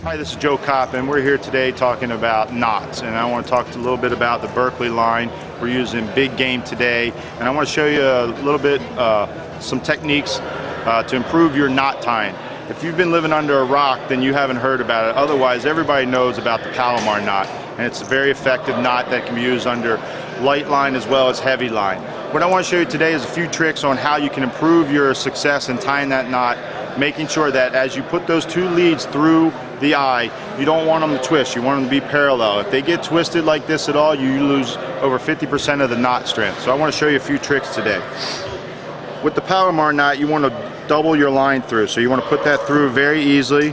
Hi, this is Joe Kopp, and we're here today talking about knots, and I want to talk a little bit about the Berkley line. We're using big game today, and I want to show you a little bit some techniques to improve your knot tying. If you've been living under a rock, then you haven't heard about it. Otherwise, everybody knows about the Palomar knot, and it's a very effective knot that can be used under light line as well as heavy line. What I want to show you today is a few tricks on how you can improve your success in tying that knot, making sure that as you put those two leads through the eye, you don't want them to twist, you want them to be parallel. If they get twisted like this at all, you lose over 50% of the knot strength. So I want to show you a few tricks today. With the Palomar knot, you want to double your line through, so you want to put that through very easily.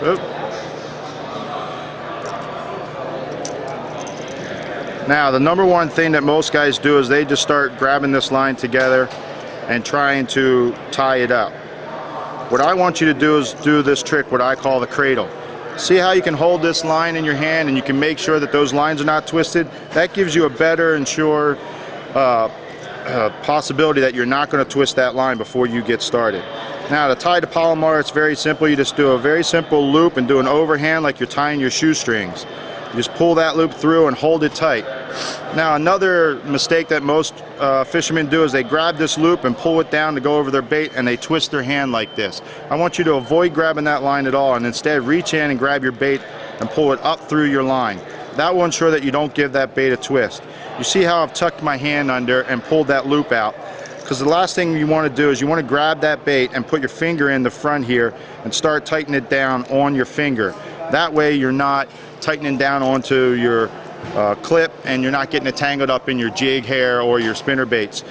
Oop. Now, the number one thing that most guys do is they just start grabbing this line together and trying to tie it up. What I want you to do is do this trick, what I call the cradle. See how you can hold this line in your hand and you can make sure that those lines are not twisted? That gives you a better and sure possibility that you're not going to twist that line before you get started. Now, to tie the Palomar, it's very simple. You just do a very simple loop and do an overhand like you're tying your shoestrings. You just pull that loop through and hold it tight. Now, another mistake that most fishermen do is they grab this loop and pull it down to go over their bait, and they twist their hand like this. I want you to avoid grabbing that line at all, and instead reach in and grab your bait and pull it up through your line. That will ensure that you don't give that bait a twist. You see how I've tucked my hand under and pulled that loop out? Because the last thing you want to do is you want to grab that bait and put your finger in the front here and start tightening it down on your finger. That way you're not tightening down onto your clip and you're not getting it tangled up in your jig hair or your spinner baits.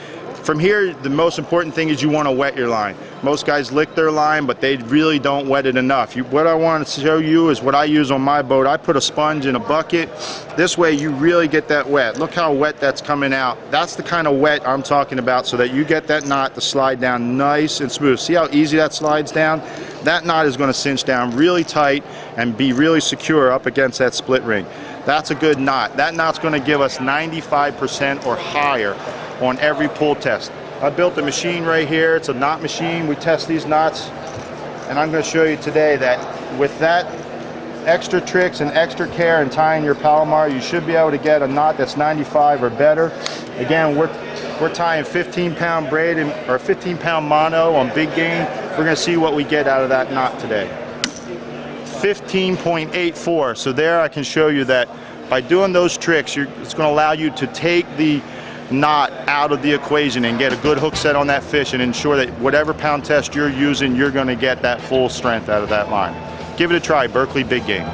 From here, the most important thing is you want to wet your line. Most guys lick their line, but they really don't wet it enough. What I want to show you is what I use on my boat. I put a sponge in a bucket. This way you really get that wet. Look how wet that's coming out. That's the kind of wet I'm talking about, so that you get that knot to slide down nice and smooth. See how easy that slides down? That knot is going to cinch down really tight and be really secure up against that split ring. That's a good knot. That knot's going to give us 95% or higher on every pull test. I built a machine right here. It's a knot machine. We test these knots, and I'm going to show you today that with that extra tricks and extra care in tying your Palomar, you should be able to get a knot that's 95 or better. Again, we're tying 15-pound braid or 15-pound mono on big game. We're going to see what we get out of that knot today. 15.84. So there I can show you that by doing those tricks, it's going to allow you to take the knot out of the equation and get a good hook set on that fish and ensure that whatever pound test you're using, you're going to get that full strength out of that line. Give it a try, Berkley Big Game.